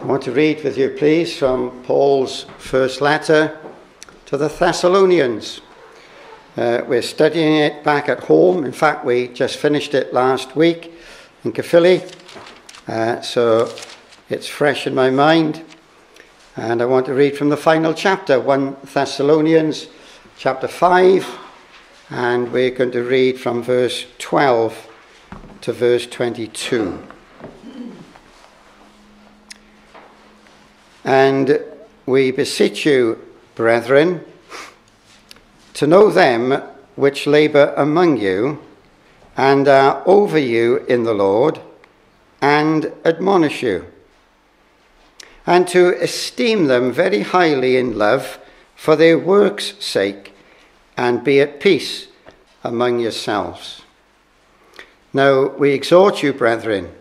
want to read with you, please, from Paul's first letter to the Thessalonians. We're studying it back at home. In fact, we just finished it last week in Caerphilly, so it's fresh in my mind. And I want to read from the final chapter, 1 Thessalonians chapter 5, and we're going to read from verse 12 to verse 22. And we beseech you, brethren, to know them which labour among you, and are over you in the Lord, and admonish you, and to esteem them very highly in love for their works' sake, and be at peace among yourselves. Now we exhort you, brethren,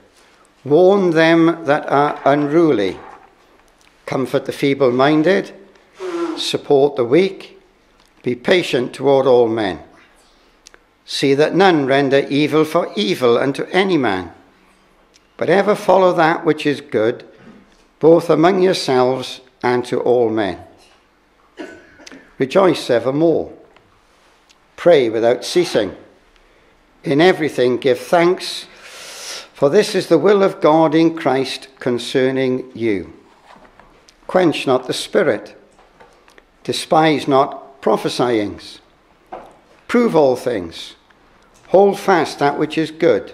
warn them that are unruly, comfort the feeble-minded, support the weak, be patient toward all men. See that none render evil for evil unto any man, but ever follow that which is good, both among yourselves and to all men. Rejoice evermore. Pray without ceasing. In everything give thanks, for this is the will of God in Christ concerning you. Quench not the spirit. Despise not prophesyings. Prove all things. Hold fast that which is good.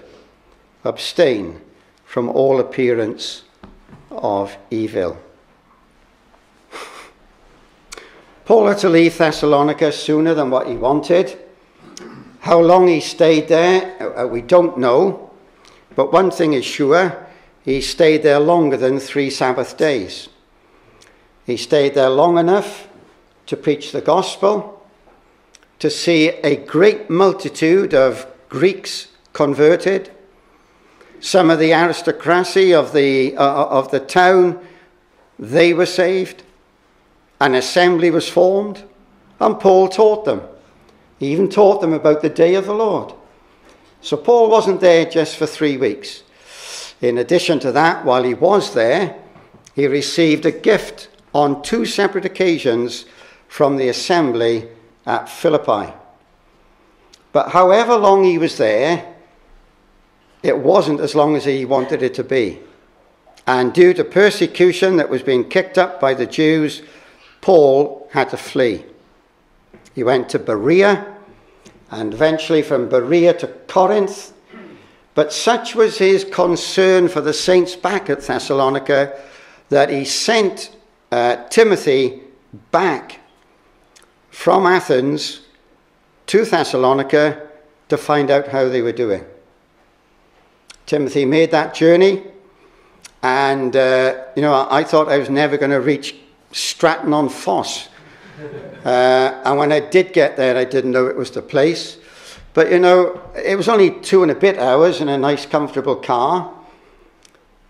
Abstain from all appearance of evil. Paul had to leave Thessalonica sooner than what he wanted. How long he stayed there, we don't know. But one thing is sure, he stayed there longer than 3 Sabbath days. He stayed there long enough to preach the gospel, to see a great multitude of Greeks converted. Some of the aristocracy of the town, they were saved. An assembly was formed, and Paul taught them. He even taught them about the day of the Lord. So Paul wasn't there just for 3 weeks. In addition to that, while he was there, he received a gift on 2 separate occasions from the assembly at Philippi. But however long he was there, it wasn't as long as he wanted it to be. And due to persecution that was being kicked up by the Jews, Paul had to flee. He went to Berea, and eventually from Berea to Corinth. But such was his concern for the saints back at Thessalonica that he sent Timothy back from Athens to Thessalonica to find out how they were doing. Timothy made that journey, and I thought I was never going to reach Stratton-on-Foss. And when I did get there, I didn't know it was the place. But, it was only 2 and a bit hours in a nice, comfortable car.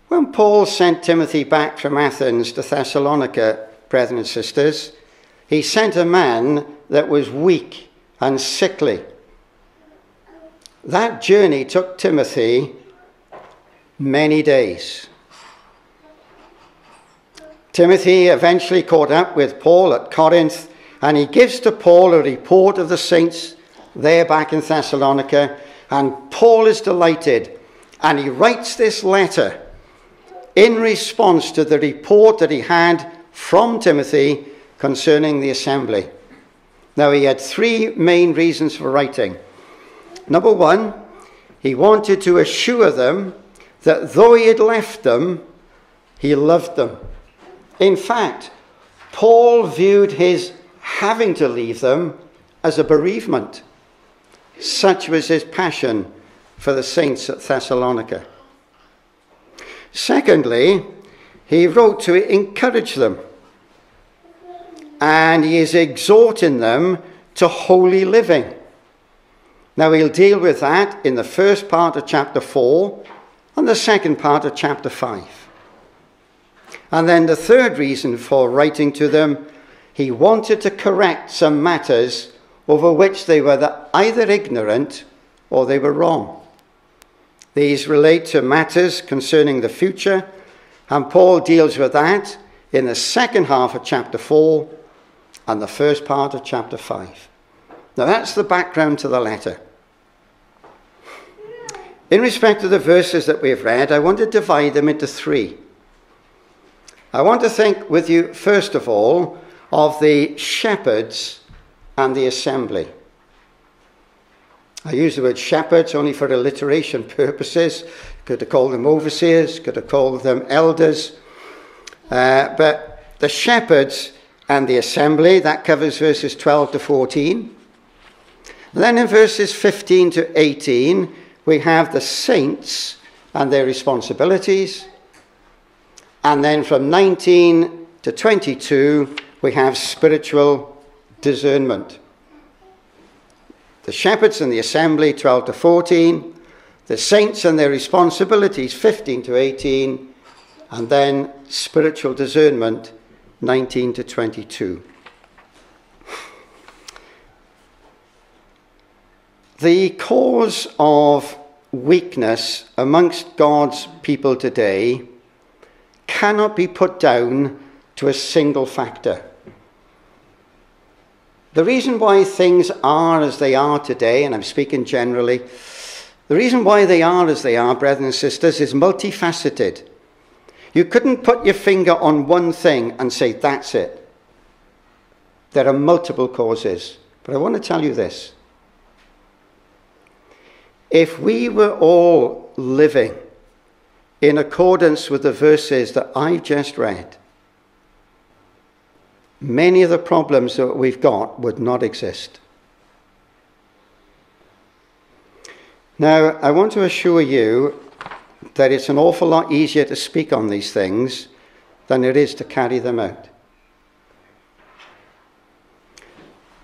When Paul sent Timothy back from Athens to Thessalonica, brethren and sisters, he sent a man that was weak and sickly. That journey took Timothy many days. Timothy eventually caught up with Paul at Corinth, and he gives to Paul a report of the saints there back in Thessalonica, and Paul is delighted, and he writes this letter in response to the report that he had from Timothy concerning the assembly. Now, he had 3 main reasons for writing. Number 1, he wanted to assure them that though he had left them, he loved them. In fact, Paul viewed his having to leave them as a bereavement. Such was his passion for the saints at Thessalonica. Secondly, he wrote to encourage them, and he is exhorting them to holy living. Now, he'll deal with that in the first part of chapter 4 and the second part of chapter 5. And then the third reason for writing to them, he wanted to correct some matters over which they were either ignorant or they were wrong. These relate to matters concerning the future, And Paul deals with that in the second half of chapter 4 and the first part of chapter 5. Now that's the background to the letter. In respect to the verses that we've read, I want to divide them into 3. I want to think with you, first of all, of the shepherds and the assembly. I use the word shepherds only for alliteration purposes. Could have called them overseers, could have called them elders. But the shepherds and the assembly, that covers verses 12 to 14. And then in verses 15 to 18, we have the saints and their responsibilities. And then from 19 to 22, we have spiritual discernment. The shepherds and the assembly, 12 to 14. The saints and their responsibilities, 15 to 18. And then spiritual discernment, 19 to 22. The cause of weakness amongst God's people today cannot be put down to a single factor. The reason why things are as they are today, and I'm speaking generally, the reason why they are as they are, brothers and sisters, is multifaceted. You couldn't put your finger on one thing and say, that's it. There are multiple causes. But I want to tell you this. If we were all living in accordance with the verses that I've just read, many of the problems that we've got would not exist. Now, I want to assure you that it's an awful lot easier to speak on these things than it is to carry them out.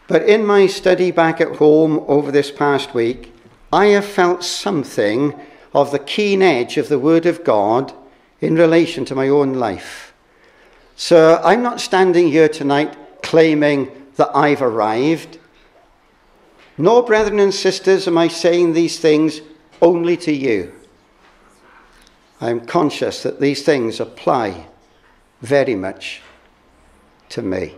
But in my study back at home over this past week, I have felt something of the keen edge of the Word of God in relation to my own life. So I'm not standing here tonight claiming that I've arrived. No, brethren and sisters, am I saying these things only to you. I'm conscious that these things apply very much to me.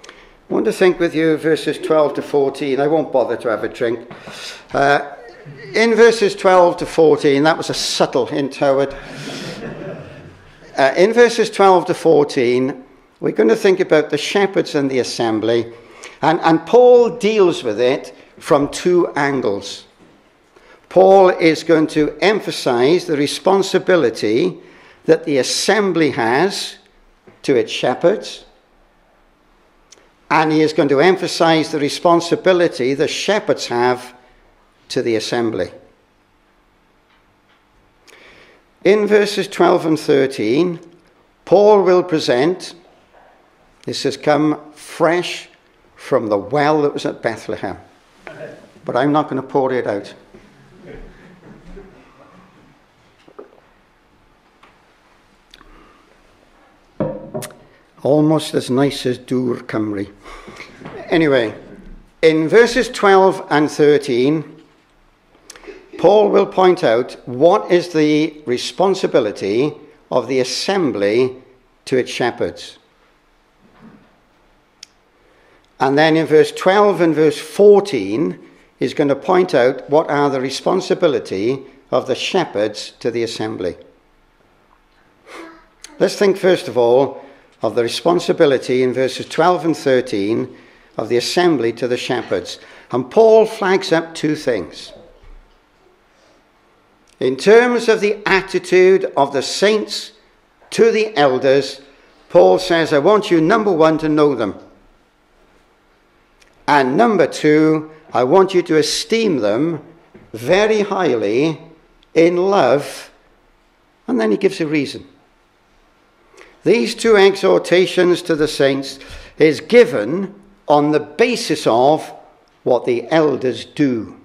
I want to think with you verses 12 to 14. I won't bother to have a drink. In verses 12 to 14, that was a subtle hint, Howard. In verses 12 to 14, we're going to think about the shepherds and the assembly. And Paul deals with it from 2 angles. Paul is going to emphasize the responsibility that the assembly has to its shepherds. And he is going to emphasize the responsibility the shepherds have to the assembly. In verses 12 and 13, Paul will present, this has come fresh from the well that was at Bethlehem. But I'm not going to pour it out. Almost as nice as Dŵr Cymru. Anyway, in verses 12 and 13, Paul will point out what is the responsibility of the assembly to its shepherds. And then in verse 12 and verse 14, he's going to point out what are the responsibility of the shepherds to the assembly. Let's think first of all of the responsibility in verses 12 and 13 of the assembly to the shepherds. And Paul flags up 2 things. In terms of the attitude of the saints to the elders, Paul says, I want you, number 1, to know them. And number 2, I want you to esteem them very highly in love. And then he gives a reason. These 2 exhortations to the saints is given on the basis of what the elders do.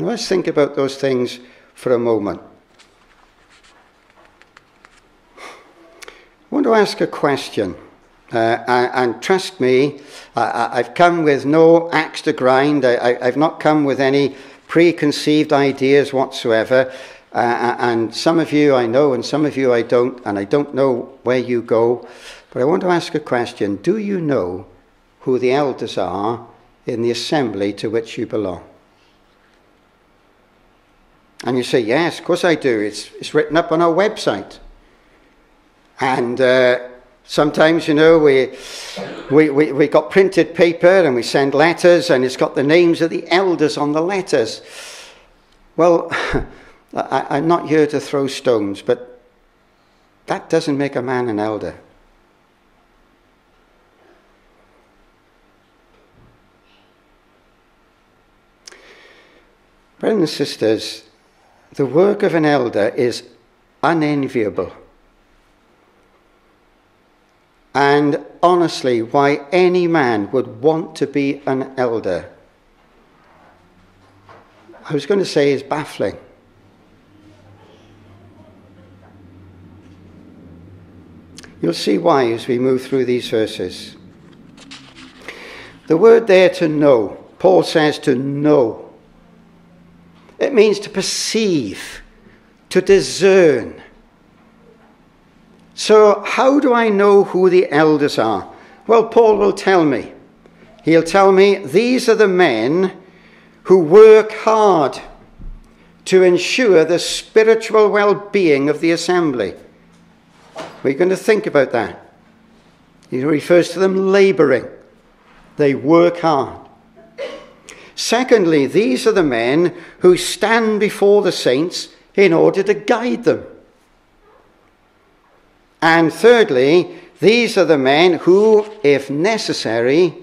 Now let's think about those things for a moment. I want to ask a question. And trust me, I've come with no axe to grind. I've not come with any preconceived ideas whatsoever. And some of you I know and some of you I don't, and I don't know where you go. But I want to ask a question. Do you know who the elders are in the assembly to which you belong? And you say, yes, of course I do. It's written up on our website. And sometimes, you know, we got printed paper and we send letters and it's got the names of the elders on the letters. Well, I'm not here to throw stones, but that doesn't make a man an elder. Brothers and sisters, the work of an elder is unenviable. And honestly, why any man would want to be an elder, I was going to say, is baffling. You'll see why as we move through these verses. The word there, to know, Paul says to know. It means to perceive, to discern. So how do I know who the elders are? Well, Paul will tell me. He'll tell me these are the men who work hard to ensure the spiritual well-being of the assembly. We're going to think about that. He refers to them labouring. They work hard. Secondly, these are the men who stand before the saints in order to guide them. And thirdly, these are the men who, if necessary,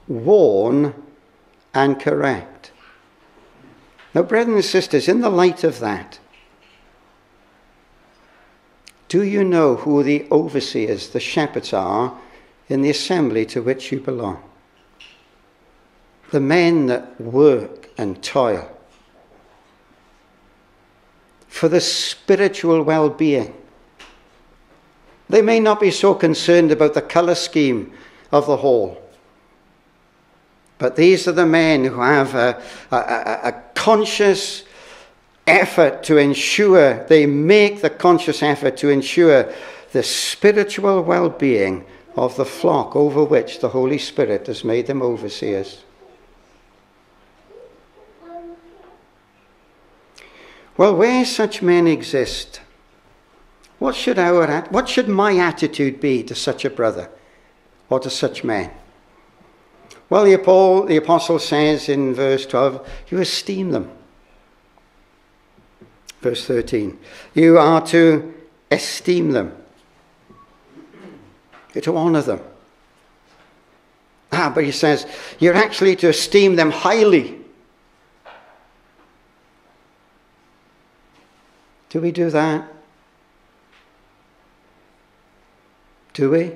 warn and correct. Now, brothers and sisters, in the light of that, do you know who the overseers, the shepherds are in the assembly to which you belong? The men that work and toil for the spiritual well-being. They may not be so concerned about the colour scheme of the hall, but these are the men who have a conscious effort to ensure, they make the conscious effort to ensure the spiritual well-being of the flock over which the Holy Spirit has made them overseers. Well, where such men exist, what should my attitude be to such a brother or to such men? Well, the apostle says in verse 12, you esteem them. Verse 13, you are to esteem them. You're to honour them. But he says, you're actually to esteem them highly. Do we do that? Do we?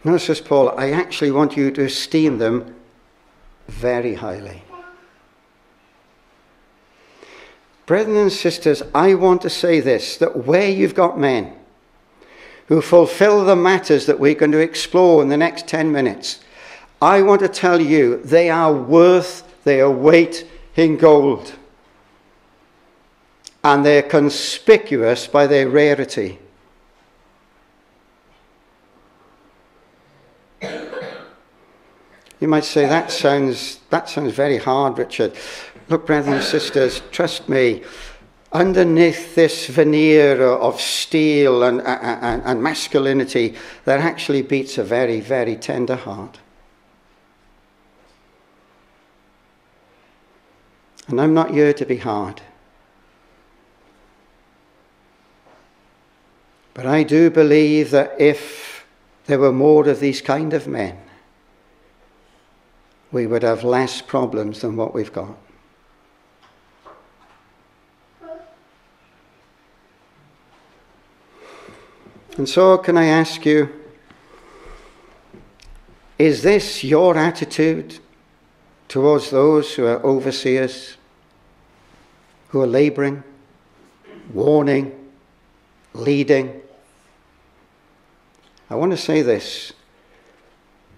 No, says Paul, I actually want you to esteem them very highly. Brethren and sisters, I want to say this, that where you've got men who fulfill the matters that we're going to explore in the next 10 minutes, I want to tell you they are worth their weight in gold. And they're conspicuous by their rarity. You might say, that sounds very hard, Richard. Look, brothers and sisters, trust me, underneath this veneer of steel and masculinity, there actually beats a very, very tender heart. And I'm not here to be hard. But I do believe that if there were more of these kind of men, we would have less problems than what we've got. And so can I ask you, is this your attitude towards those who are overseers, who are labouring, warning, leading? I want to say this,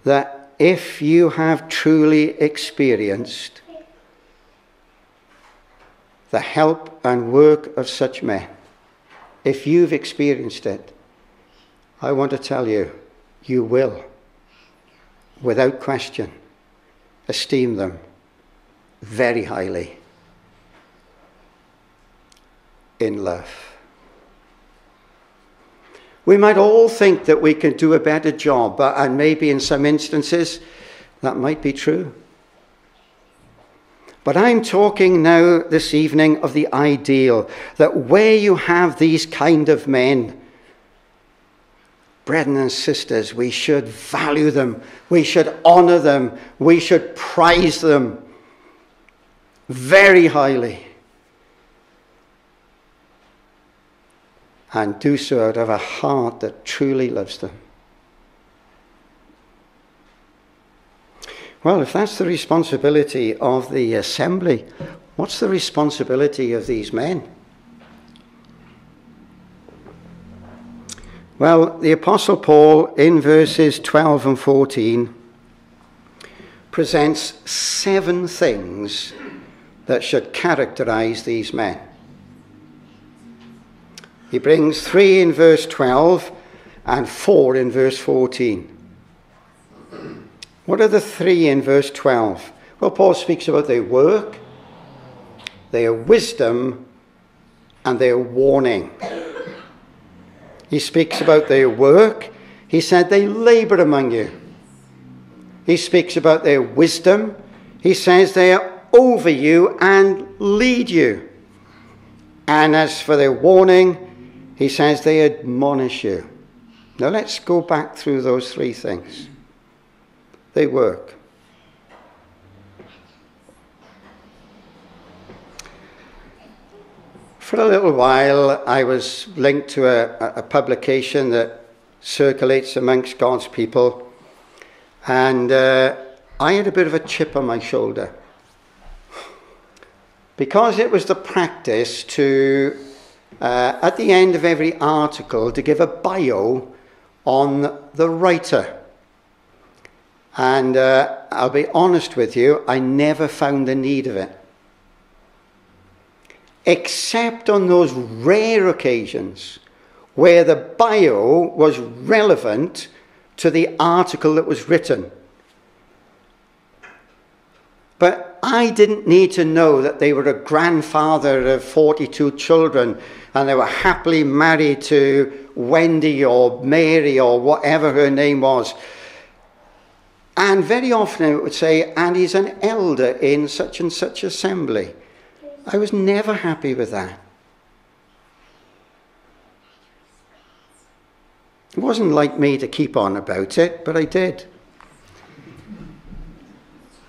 that if you have truly experienced the help and work of such men. If you've experienced it, I want to tell you, you will, without question, esteem them very highly in love. We might all think that we can do a better job, and maybe in some instances that might be true. But I'm talking now this evening of the ideal, that where you have these kind of men, brethren and sisters, we should value them, we should honor them, we should prize them very highly. And do so out of a heart that truly loves them. Well, if that's the responsibility of the assembly, what's the responsibility of these men? Well, the Apostle Paul, in verses 12 and 14, presents 7 things that should characterize these men. He brings 3 in verse 12 and 4 in verse 14. What are the 3 in verse 12? Well, Paul speaks about their work, their wisdom, and their warning. He speaks about their work. He said they labor among you. He speaks about their wisdom. He says they are over you and lead you. And as for their warning, he says they admonish you. Now let's go back through those 3 things. They work. For a little while, I was linked to a publication that circulates amongst God's people. And I had a bit of a chip on my shoulder. Because it was the practice to, at the end of every article, to give a bio on the writer. And I'll be honest with you, I never found the need of it. Except on those rare occasions where the bio was relevant to the article that was written. But I didn't need to know that they were a grandfather of 42 children and they were happily married to Wendy or Mary or whatever her name was. And very often it would say, and he's an elder in such and such assembly. I was never happy with that. It wasn't like me to keep on about it, but I did.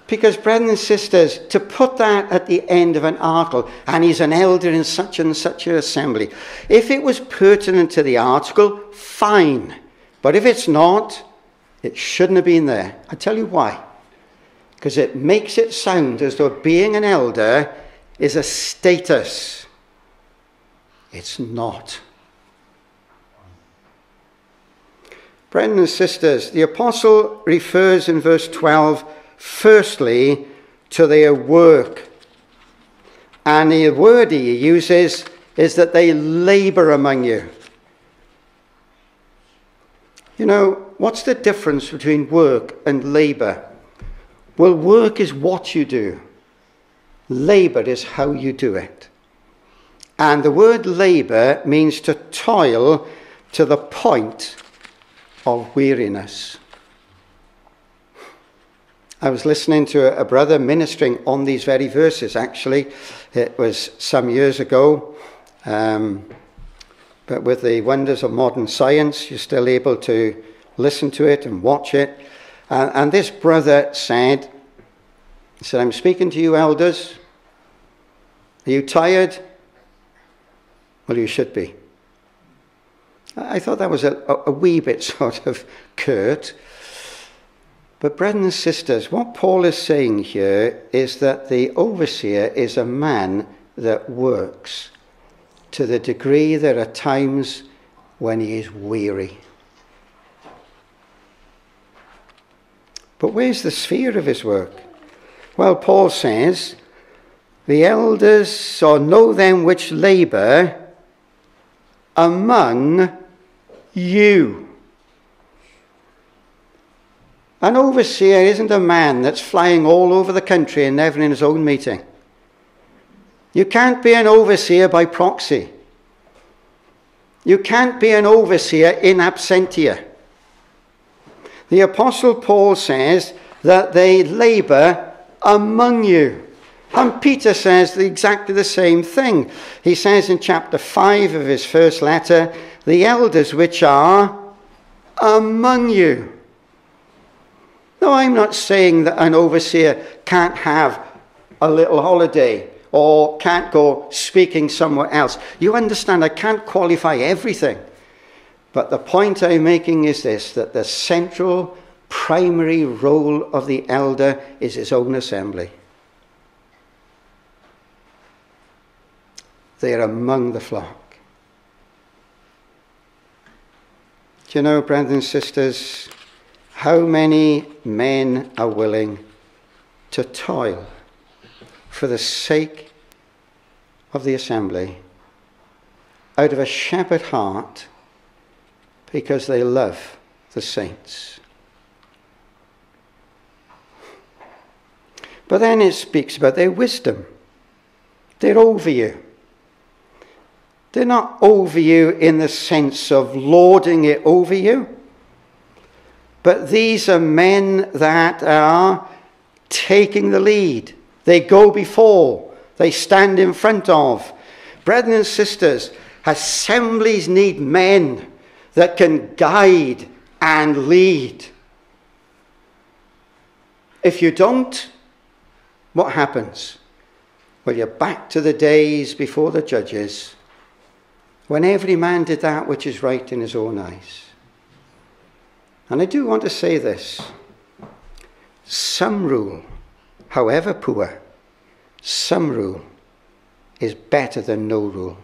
Because, brethren and sisters, to put that at the end of an article, and he's an elder in such and such an assembly, if it was pertinent to the article, fine. But if it's not, it shouldn't have been there. I tell you why. Because it makes it sound as though being an elder is a status. It's not. Brethren and sisters, the apostle refers in verse 12 firstly to their work. And the word he uses is that they labor among you. You know, what's the difference between work and labor? Well, work is what you do. Labor is how you do it. And the word labor means to toil to the point of weariness. I was listening to a brother ministering on these very verses, actually. It was some years ago. But with the wonders of modern science, you're still able to listen to it and watch it. And this brother said, I'm speaking to you elders. Are you tired? Well, you should be. I thought that was a wee bit sort of curt. But brethren and sisters, what Paul is saying here is that the overseer is a man that works to the degree there are times when he is weary. But where's the sphere of his work? Well, Paul says, The elders, or know them which labour among you. An overseer isn't a man that's flying all over the country and never in his own meeting. You can't be an overseer by proxy. You can't be an overseer in absentia. The Apostle Paul says that they labour among you. And Peter says exactly the same thing. He says in chapter 5 of his first letter, the elders which are among you. No, I'm not saying that an overseer can't have a little holiday or can't go speaking somewhere else. You understand, I can't qualify everything. But the point I'm making is this, that the central, primary role of the elder is his own assembly. They are among the flock. Do you know, brothers and sisters, how many men are willing to toil for the sake of the assembly out of a shepherd heart because they love the saints? But then it speaks about their wisdom. They're over you. They're not over you in the sense of lording it over you. But these are men that are taking the lead. They go before. They stand in front of. Brethren and sisters, assemblies need men that can guide and lead. If you don't, what happens? Well, you're back to the days before the judges, when every man did that which is right in his own eyes. And I do want to say this. Some rule, however poor, some rule is better than no rule.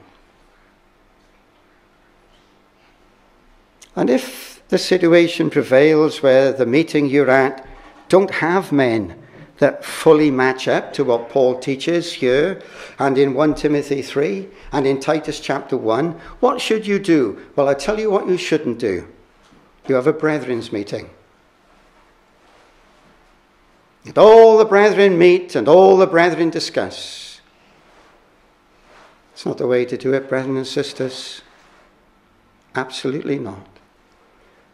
And if the situation prevails where the meeting you're at don't have men that fully match up to what Paul teaches here and in 1 Timothy 3 and in Titus chapter 1, what should you do? Well, I tell you what you shouldn't do. You have a brethren's meeting. And all the brethren meet and all the brethren discuss. It's not the way to do it, brethren and sisters. Absolutely not.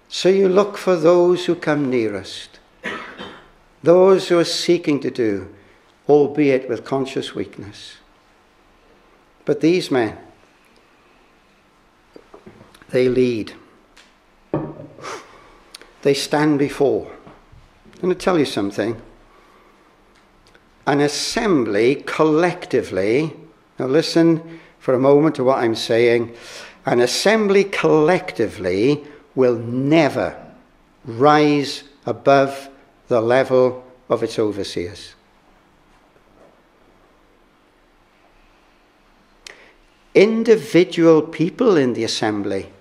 So you look for those who come nearest. Those who are seeking to do, albeit with conscious weakness. But these men, they lead. They stand before. I'm going to tell you something. An assembly collectively, now listen for a moment to what I'm saying, an assembly collectively will never rise above the level of its overseers. Individual people in the assembly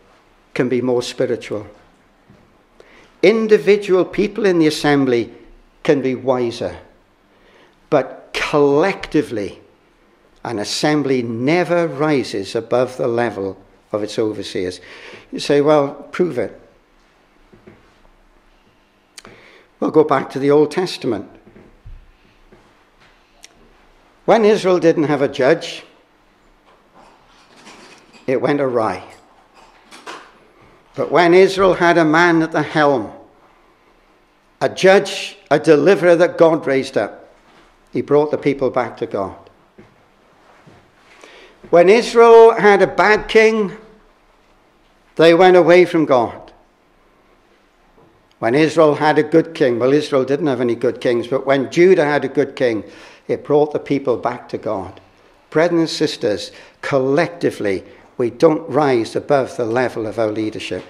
can be more spiritual. Individual people in the assembly can be wiser. But collectively, an assembly never rises above the level of its overseers. You say, well, prove it. We'll go back to the Old Testament. When Israel didn't have a judge, it went awry. But when Israel had a man at the helm, a judge, a deliverer that God raised up, he brought the people back to God. When Israel had a bad king, they went away from God. When Israel had a good king, well, Israel didn't have any good kings, but when Judah had a good king, it brought the people back to God. Brethren and sisters, collectively, we don't rise above the level of our leadership.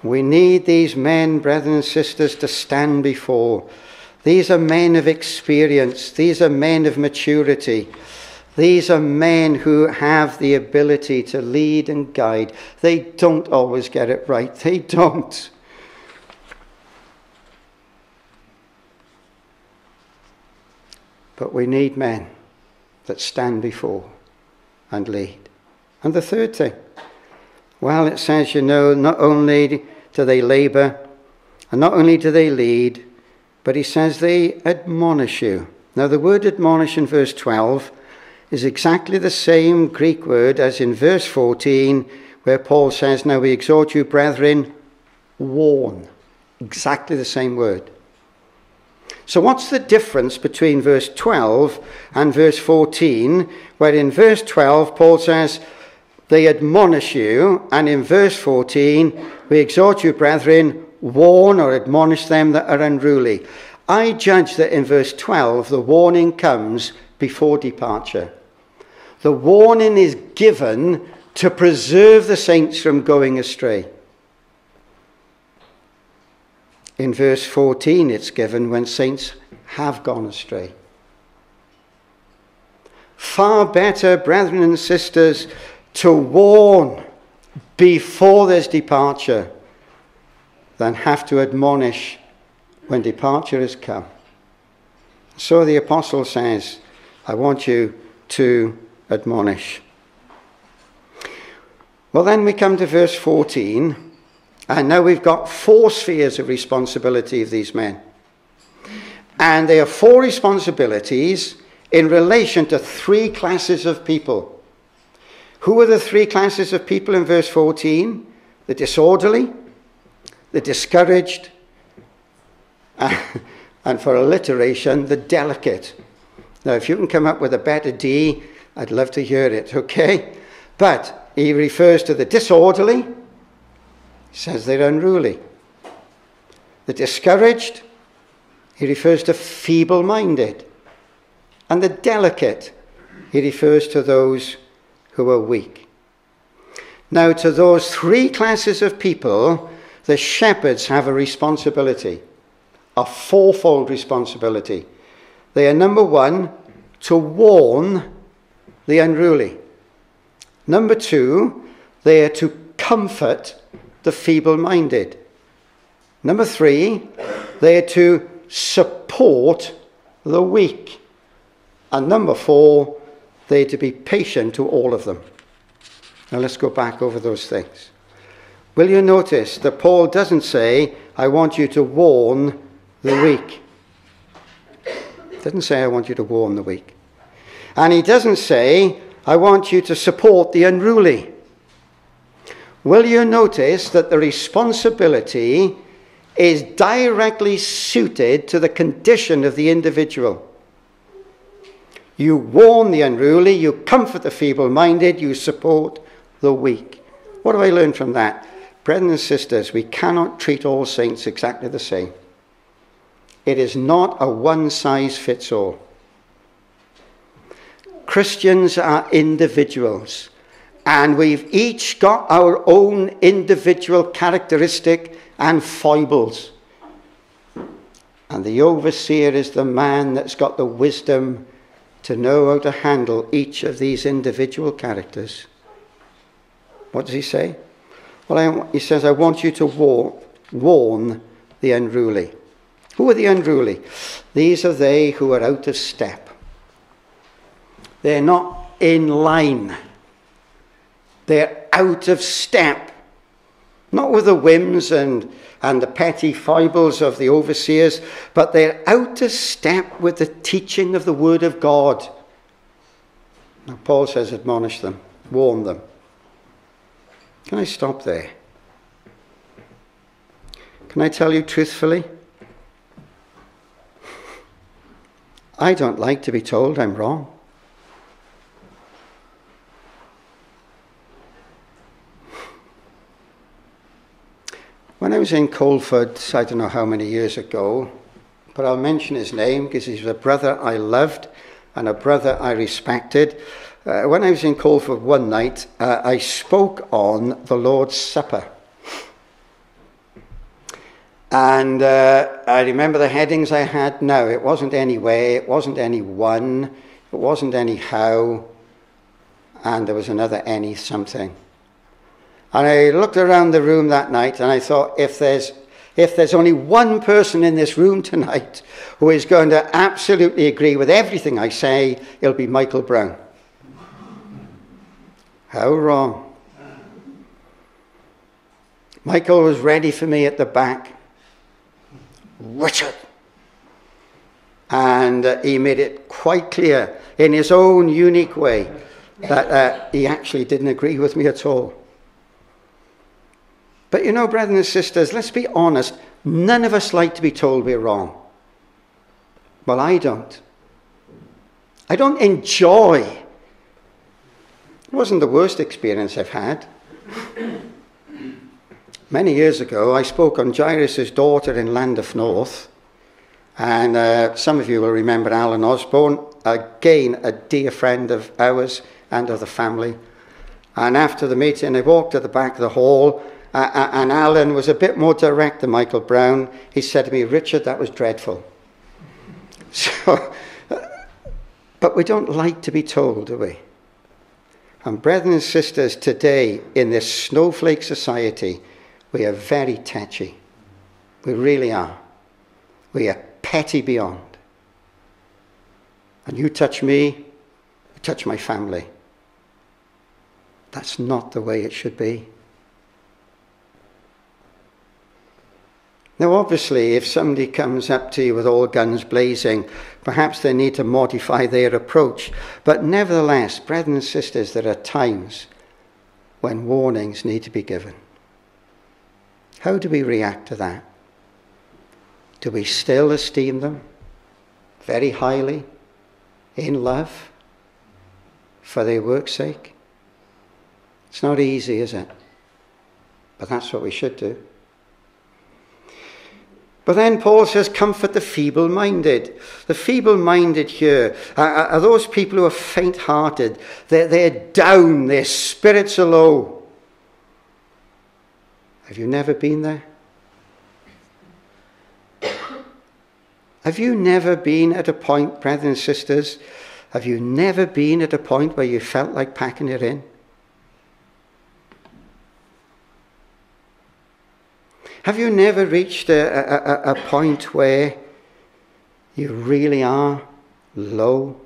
We need these men, brethren and sisters, to stand before. These are men of experience. These are men of maturity. These are men who have the ability to lead and guide. They don't always get it right. They don't. But we need men that stand before and lead. And the third thing, well, it says, not only do they labour, and not only do they lead, but he says they admonish you. Now, the word admonish in verse 12 is exactly the same Greek word as in verse 14, where Paul says, now we exhort you, brethren, warn. Exactly the same word. So what's the difference between verse 12 and verse 14, where in verse 12 Paul says, they admonish you, and in verse 14, we exhort you, brethren, warn or admonish them that are unruly. I judge that in verse 12, the warning comes before departure. The warning is given to preserve the saints from going astray. In verse 14, it's given when saints have gone astray. Far better, brethren and sisters, to warn before there's departure than have to admonish when departure has come. So the apostle says, I want you to admonish. Well, then we come to verse 14. And now we've got 4 spheres of responsibility of these men. And there are 4 responsibilities in relation to 3 classes of people. Who are the 3 classes of people in verse 14? The disorderly, the discouraged, and for alliteration, the delicate. Now, if you can come up with a better D, I'd love to hear it, okay? But he refers to the disorderly. Says they're unruly. The discouraged, he refers to feeble-minded. And the delicate, he refers to those who are weak. Now, to those 3 classes of people, the shepherds have a responsibility, a 4-fold responsibility. They are, number 1, to warn the unruly. Number 2, they are to comfort the feeble-minded. Number 3, they are to support the weak. And number 4, they are to be patient to all of them. Now let's go back over those things. Will you notice that Paul doesn't say, I want you to warn the weak. He doesn't say, I want you to warn the weak. And he doesn't say, I want you to support the unruly. Will you notice that the responsibility is directly suited to the condition of the individual? You warn the unruly, you comfort the feeble-minded, you support the weak. What do I learn from that? Brethren and sisters, we cannot treat all saints exactly the same. It is not a one-size-fits-all. Christians are individuals. And we've each got our own individual characteristic and foibles. And the overseer is the man that's got the wisdom to know how to handle each of these individual characters. What does he say? Well, he says, I want you to warn the unruly. Who are the unruly? These are they who are out of step. They're not in line. They're out of step. Not with the whims and the petty foibles of the overseers, but they're out of step with the teaching of the Word of God. Now, Paul says, admonish them, warn them. Can I stop there? Can I tell you truthfully? I don't like to be told I'm wrong. When I was in Colford, I don't know how many years ago, but I'll mention his name because he's a brother I loved and a brother I respected. When I was in Colford one night, I spoke on the Lord's Supper. And I remember the headings I had now. It wasn't any way, it wasn't any one, it wasn't any how, and there was another any something. And I looked around the room that night and I thought, if there's if there's only one person in this room tonight who is going to absolutely agree with everything I say, it'll be Michael Brown. How wrong. Michael was ready for me at the back. Richard. And he made it quite clear in his own unique way that he actually didn't agree with me at all. But you know, brothers and sisters, let's be honest. None of us like to be told we're wrong. Well, I don't. I don't enjoy. It wasn't the worst experience I've had. Many years ago, I spoke on Jairus' daughter in Llandaff North. And some of you will remember Alan Osborne, again, a dear friend of ours and of the family. And after the meeting, I walked to the back of the hall, and Alan was a bit more direct than Michael Brown. He said to me, Richard, that was dreadful. So, but we don't like to be told, do we? And brethren and sisters, today, in this snowflake society, we are very touchy. We really are. We are petty beyond. And you touch me, you touch my family. That's not the way it should be. Now, obviously, if somebody comes up to you with all guns blazing, perhaps they need to modify their approach. But nevertheless, brethren and sisters, there are times when warnings need to be given. How do we react to that? Do we still esteem them very highly, in love, for their work's sake? It's not easy, is it? But that's what we should do. But then Paul says, comfort the feeble-minded. The feeble-minded here are those people who are faint-hearted. They're down, their spirits are low. Have you never been there? Have you never been at a point, brothers and sisters, have you never been at a point where you felt like packing it in? Have you never reached a point where you really are low?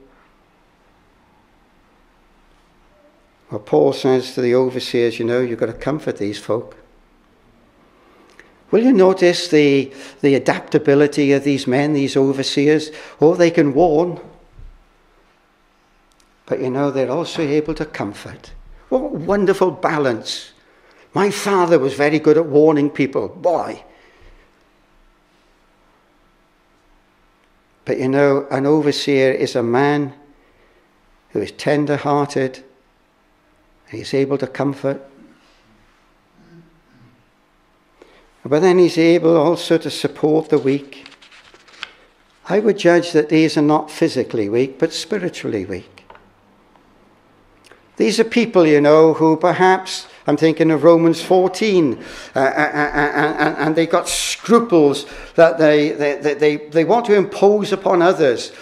Well, Paul says to the overseers, you know, you've got to comfort these folk. Will you notice the adaptability of these men, these overseers? Oh, they can warn. But you know, they're also able to comfort. What a wonderful balance. My father was very good at warning people. Boy. But you know, an overseer is a man who is tender-hearted. He's able to comfort. But then he's able also to support the weak. I would judge that these are not physically weak, but spiritually weak. These are people, you know, who perhaps, I'm thinking of Romans 14, and they got scruples that they want to impose upon others.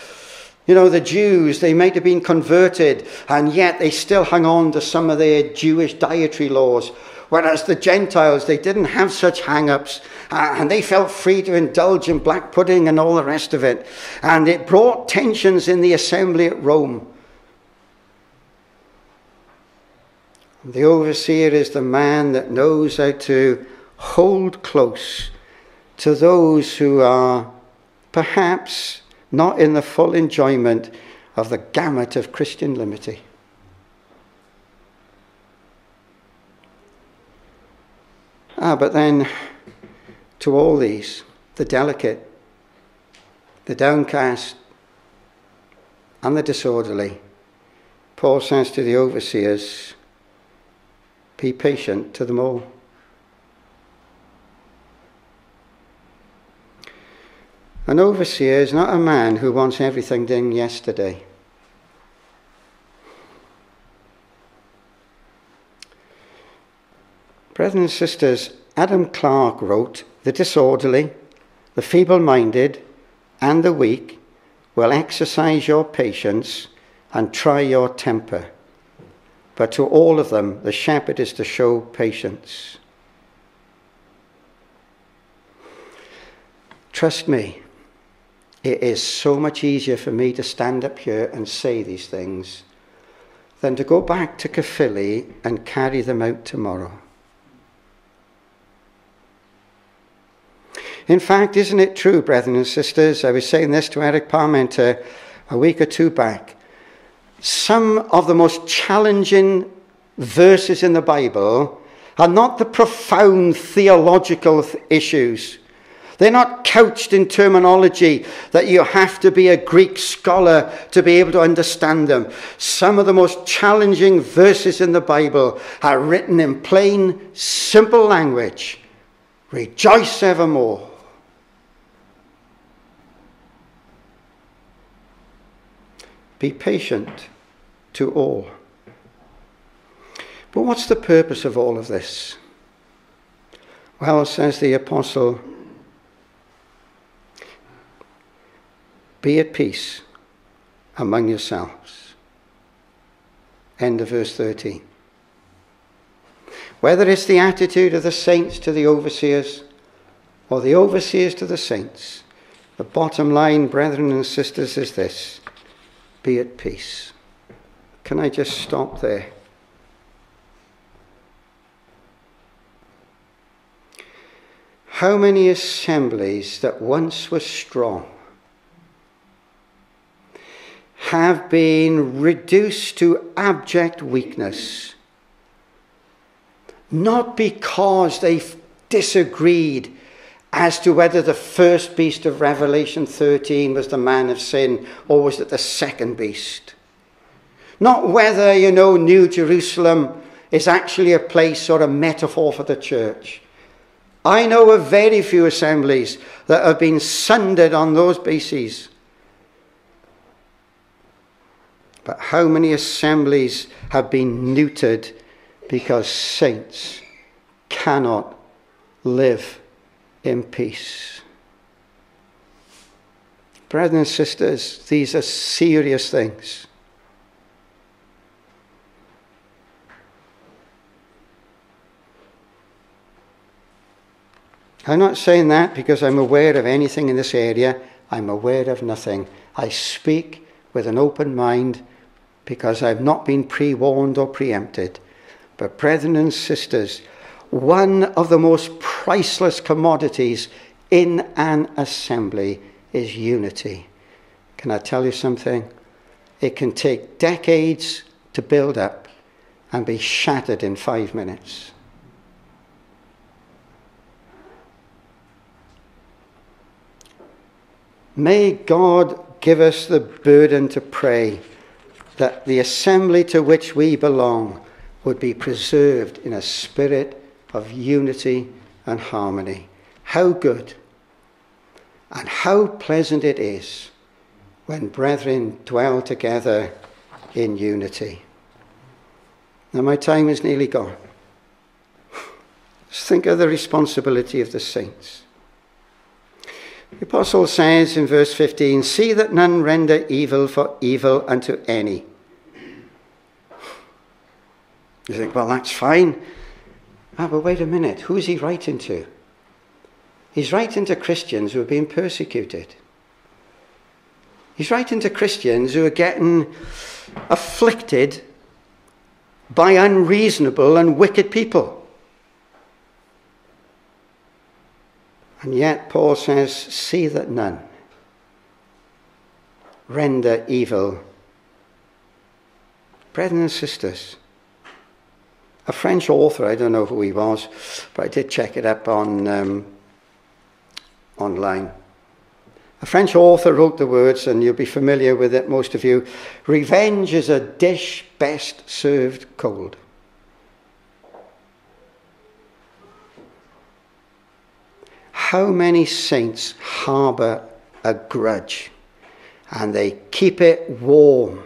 You know, the Jews, they might have been converted, and yet they still hung on to some of their Jewish dietary laws. Whereas the Gentiles, they didn't have such hang-ups, and they felt free to indulge in black pudding and all the rest of it. And it brought tensions in the assembly at Rome. The overseer is the man that knows how to hold close to those who are perhaps not in the full enjoyment of the gamut of Christian liberty. But then, to all these, the delicate, the downcast, and the disorderly, Paul says to the overseers, be patient to them all. An overseer is not a man who wants everything done yesterday. Brothers and sisters, Adam Clarke wrote, the disorderly, the feeble-minded, and the weak will exercise your patience and try your temper. But to all of them, the shepherd is to show patience. Trust me, it is so much easier for me to stand up here and say these things than to go back to Caerphilly and carry them out tomorrow. In fact, isn't it true, brethren and sisters? I was saying this to Eric Parmenter a week or two back. Some of the most challenging verses in the Bible are not the profound theological issues. They're not couched in terminology that you have to be a Greek scholar to be able to understand them. Some of the most challenging verses in the Bible are written in plain, simple language. Rejoice evermore. Be patient to all. But what's the purpose of all of this? Well, says the apostle, be at peace among yourselves. End of verse 13. Whether it's the attitude of the saints to the overseers or the overseers to the saints, the bottom line, brethren and sisters, is this: be at peace. Can I just stop there? How many assemblies that once were strong have been reduced to abject weakness, not because they disagreed as to whether the first beast of Revelation 13 was the man of sin or was it the second beast. Not whether, New Jerusalem is actually a place or a metaphor for the church. I know of very few assemblies that have been sundered on those bases. But how many assemblies have been neutered because saints cannot live in peace? Brothers and sisters, these are serious things. I'm not saying that because I'm aware of anything in this area. I'm aware of nothing. I speak with an open mind because I've not been pre-warned or preempted. But brethren and sisters, one of the most priceless commodities in an assembly is unity. Can I tell you something? It can take decades to build up and be shattered in 5 minutes. May God give us the burden to pray that the assembly to which we belong would be preserved in a spirit of unity and harmony. How good and how pleasant it is when brethren dwell together in unity. Now my time is nearly gone. Let's think of the responsibility of the saints. The apostle says in verse 15, see that none render evil for evil unto any. You think, well, that's fine. But wait a minute, who is he writing to? He's writing to Christians who are being persecuted. He's writing to Christians who are getting afflicted by unreasonable and wicked people. And yet Paul says, see that none render evil. Brethren and sisters, a French author, I don't know who he was, but I did check it up on online. A French author wrote the words, and you'll be familiar with it, most of you. Revenge is a dish best served cold. How many saints harbour a grudge and they keep it warm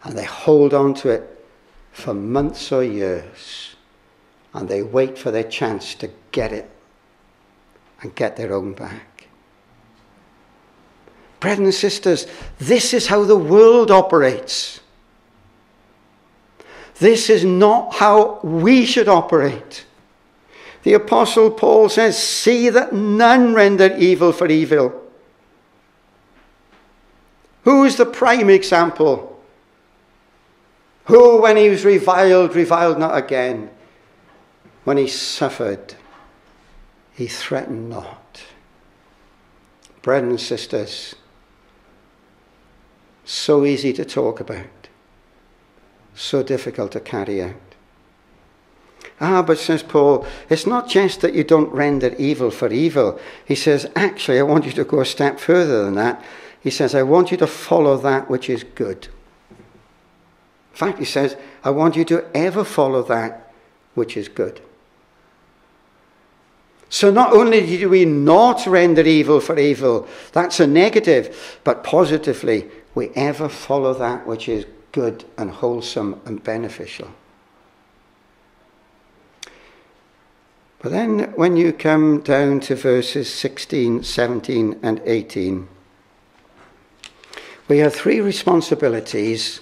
and they hold on to it for months or years and they wait for their chance to get it and get their own back. Brothers and sisters, this is how the world operates. This is not how we should operate. The Apostle Paul says, see that none render evil for evil. Who's the prime example? Who, when he was reviled not again. When he suffered, he threatened not. Brothers and sisters, so easy to talk about, so difficult to carry out. But says Paul, it's not just that you don't render evil for evil. He says, actually, I want you to go a step further than that. He says, I want you to follow that which is good. In fact, he says, I want you to ever follow that which is good. So not only do we not render evil for evil, that's a negative, but positively, we ever follow that which is good and wholesome and beneficial. But then when you come down to verses 16, 17 and 18, we have three responsibilities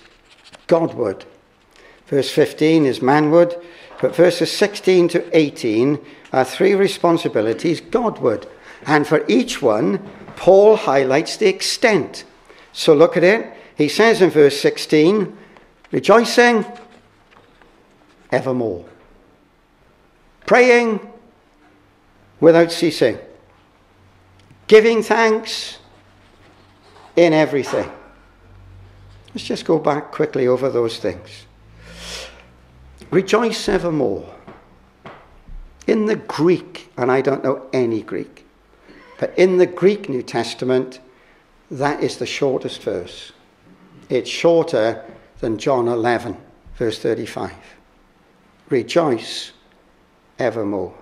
Godward. Verse 15 is manward, but verses 16 to 18 are three responsibilities Godward. And for each one, Paul highlights the extent. So look at it. He says in verse 16, rejoicing evermore. Praying without ceasing. Giving thanks in everything. Let's just go back quickly over those things. Rejoice evermore. In the Greek, and I don't know any Greek, but in the Greek New Testament, that is the shortest verse. It's shorter than John 11, verse 35. Rejoice evermore.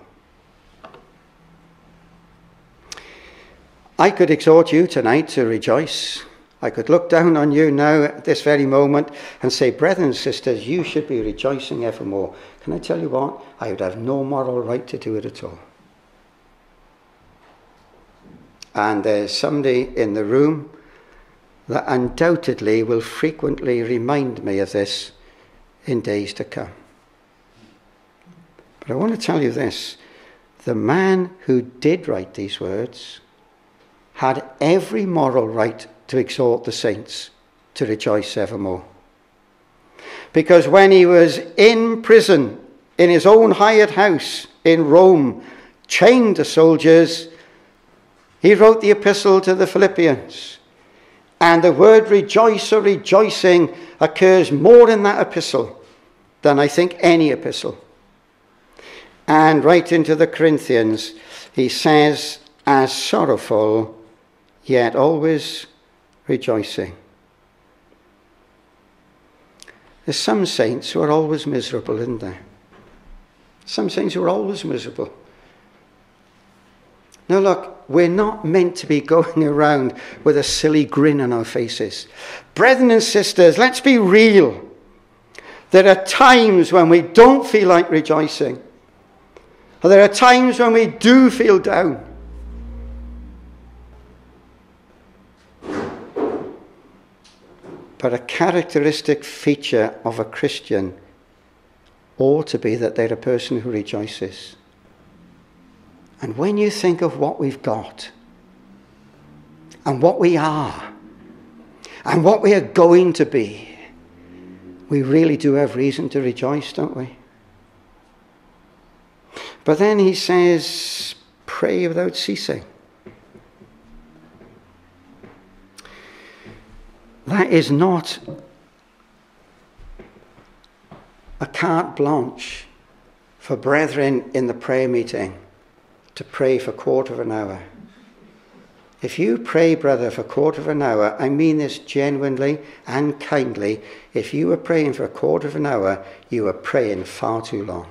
I could exhort you tonight to rejoice. I could look down on you now at this very moment and say, brethren and sisters, you should be rejoicing evermore. Can I tell you what? I would have no moral right to do it at all. And there's somebody in the room that undoubtedly will frequently remind me of this in days to come. But I want to tell you this. The man who did write these words had every moral right to exhort the saints to rejoice evermore. Because when he was in prison, in his own hired house in Rome, chained to soldiers, he wrote the epistle to the Philippians. And the word rejoice or rejoicing occurs more in that epistle than I think any epistle. And right into the Corinthians, he says, as sorrowful, yet always rejoicing. There's some saints who are always miserable, isn't there? Some saints who are always miserable. Now look, we're not meant to be going around with a silly grin on our faces. Brethren and sisters, let's be real. There are times when we don't feel like rejoicing. Or there are times when we do feel down. But a characteristic feature of a Christian ought to be that they're a person who rejoices. And when you think of what we've got, and what we are, and what we are going to be, we really do have reason to rejoice, don't we? But then he says, pray without ceasing. That is not a carte blanche for brethren in the prayer meeting to pray for a quarter of an hour. If you pray, brother, for a quarter of an hour, I mean this genuinely and kindly, if you were praying for a quarter of an hour, you were praying far too long.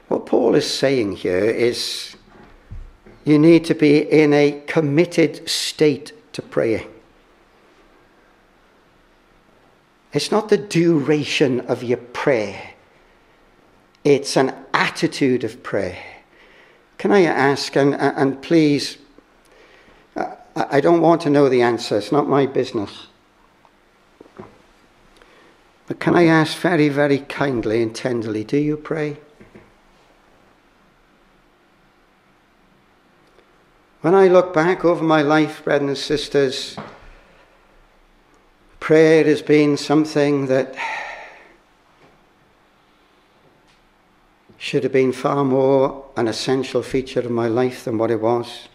What Paul is saying here is you need to be in a committed state to praying. It's not the duration of your prayer. It's an attitude of prayer. Can I ask, and please, I don't want to know the answer. It's not my business. But can I ask very, very kindly and tenderly, do you pray? When I look back over my life, brethren and sisters, prayer has been something that should have been far more an essential feature of my life than what it was.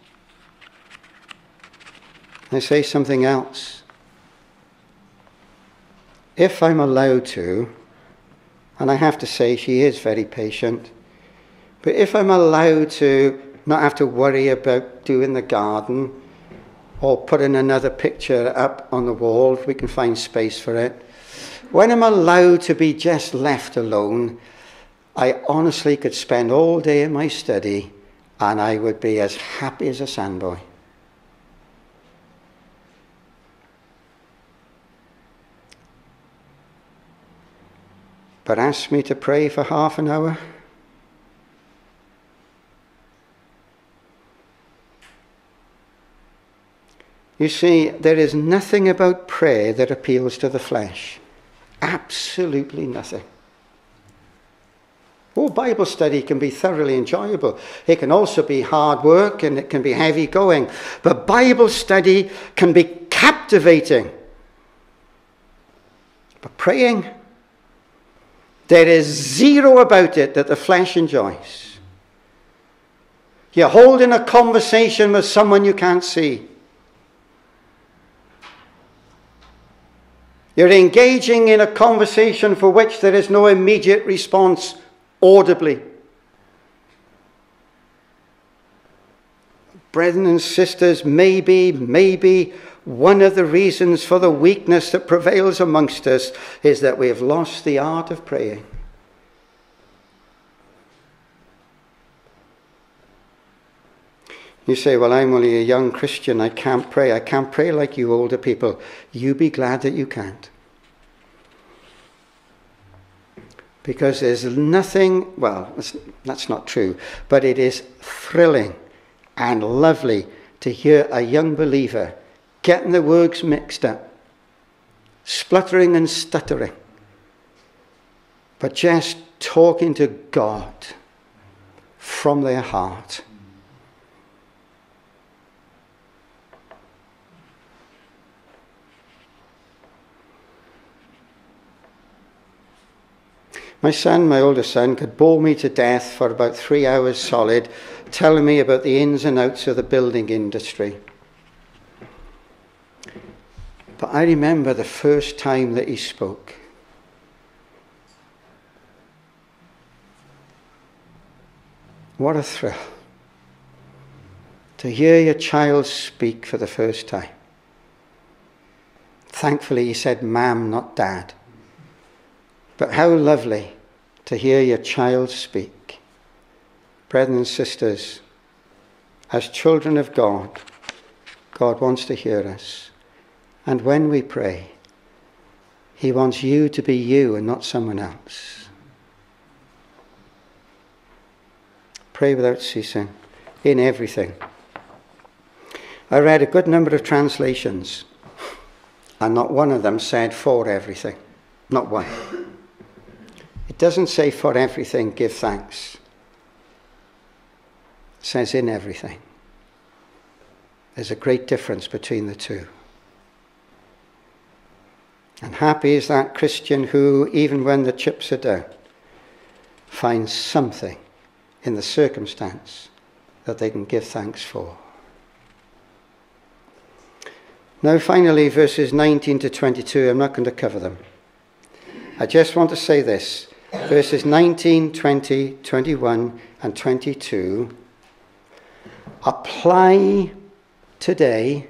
I say something else. If I'm allowed to, and I have to say she is very patient, but if I'm allowed to not have to worry about doing the garden or putting another picture up on the wall if we can find space for it, when I'm allowed to be just left alone, I honestly could spend all day in my study and I would be as happy as a sandboy. But ask me to pray for half an hour. You see, there is nothing about prayer that appeals to the flesh. Absolutely nothing. Oh, Bible study can be thoroughly enjoyable. It can also be hard work and it can be heavy going. But Bible study can be captivating. But praying, there is zero about it that the flesh enjoys. You're holding a conversation with someone you can't see. You're engaging in a conversation for which there is no immediate response audibly. Brethren and sisters, maybe one of the reasons for the weakness that prevails amongst us is that we have lost the art of praying. You say, well, I'm only a young Christian. I can't pray. I can't pray like you older people. You be glad that you can't. Because there's nothing, well, that's not true, but it is thrilling and lovely to hear a young believer getting the words mixed up, spluttering and stuttering, but just talking to God from their heart. My son, my oldest son, could bore me to death for about 3 hours solid, telling me about the ins and outs of the building industry. But I remember the first time that he spoke. What a thrill to hear your child speak for the first time. Thankfully, he said, "Ma'am, not Dad." But how lovely to hear your child speak. Brethren and sisters, as children of God, God wants to hear us. And when we pray, he wants you to be you and not someone else. Pray without ceasing, in everything. I read a good number of translations, and not one of them said for everything. Not one. It doesn't say for everything, give thanks. It says in everything. There's a great difference between the two. And happy is that Christian who, even when the chips are down, finds something in the circumstance that they can give thanks for. Now finally, verses 19 to 22, I'm not going to cover them. I just want to say this. Verses 19, 20, 21 and 22 apply today,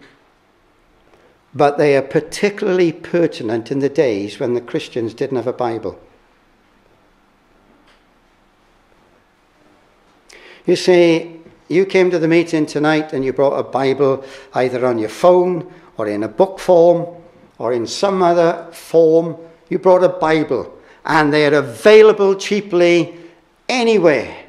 but they are particularly pertinent in the days when the Christians didn't have a Bible. You see, you came to the meeting tonight and you brought a Bible either on your phone or in a book form or in some other form. You brought a Bible. And they are available cheaply anywhere.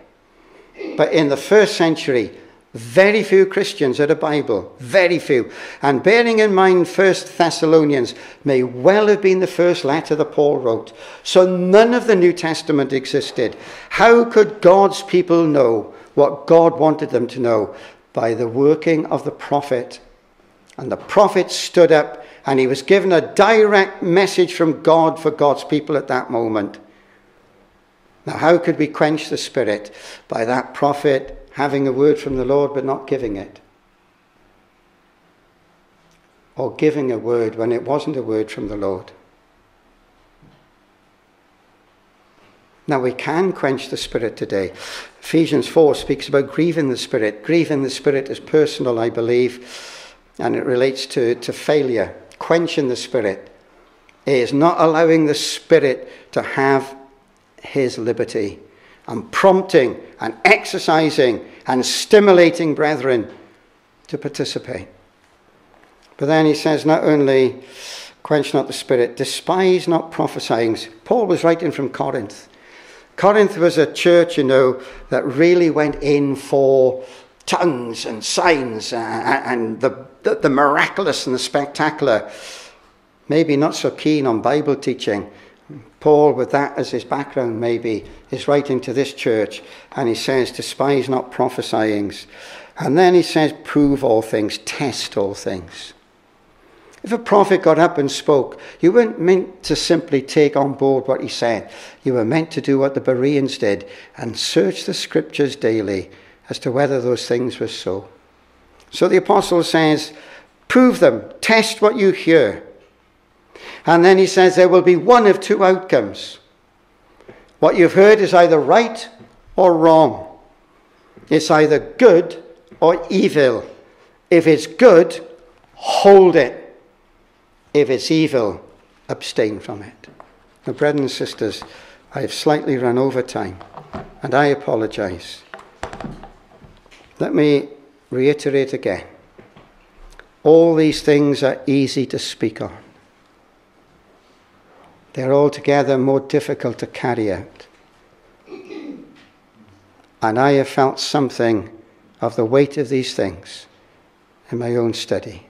But in the first century, Very few Christians had a Bible. Very few. And bearing in mind 1 Thessalonians may well have been the first letter that Paul wrote. So none of the New Testament existed. How could God's people know what God wanted them to know? By the working of the prophet. And the prophet stood up and he was given a direct message from God for God's people at that moment. Now, how could we quench the Spirit? By that prophet having a word from the Lord but not giving it. Or giving a word when it wasn't a word from the Lord. Now, we can quench the Spirit today. Ephesians 4 speaks about grieving the Spirit. Grieving the Spirit is personal, I believe, and it relates to failure. Quenching the Spirit is not allowing the Spirit to have his liberty, and prompting and exercising and stimulating brethren to participate. But then he says, not only quench not the Spirit, despise not prophesying. Paul was writing from Corinth. Corinth was a church, that really went in for tongues and signs and the miraculous and the spectacular. Maybe not so keen on Bible teaching. Paul, with that as his background maybe, is writing to this church, and he says, despise not prophesying. And then he says, prove all things, test all things. If a prophet got up and spoke, you weren't meant to simply take on board what he said. You were meant to do what the Bereans did and search the scriptures daily as to whether those things were so. So the apostle says, prove them, test what you hear. And then he says there will be one of two outcomes. What you've heard is either right or wrong. It's either good or evil. If it's good, hold it. If it's evil, abstain from it. Now, brothers and sisters, I have slightly run over time, and I apologize. Let me reiterate again. All these things are easy to speak on. They're altogether more difficult to carry out. And I have felt something of the weight of these things in my own study.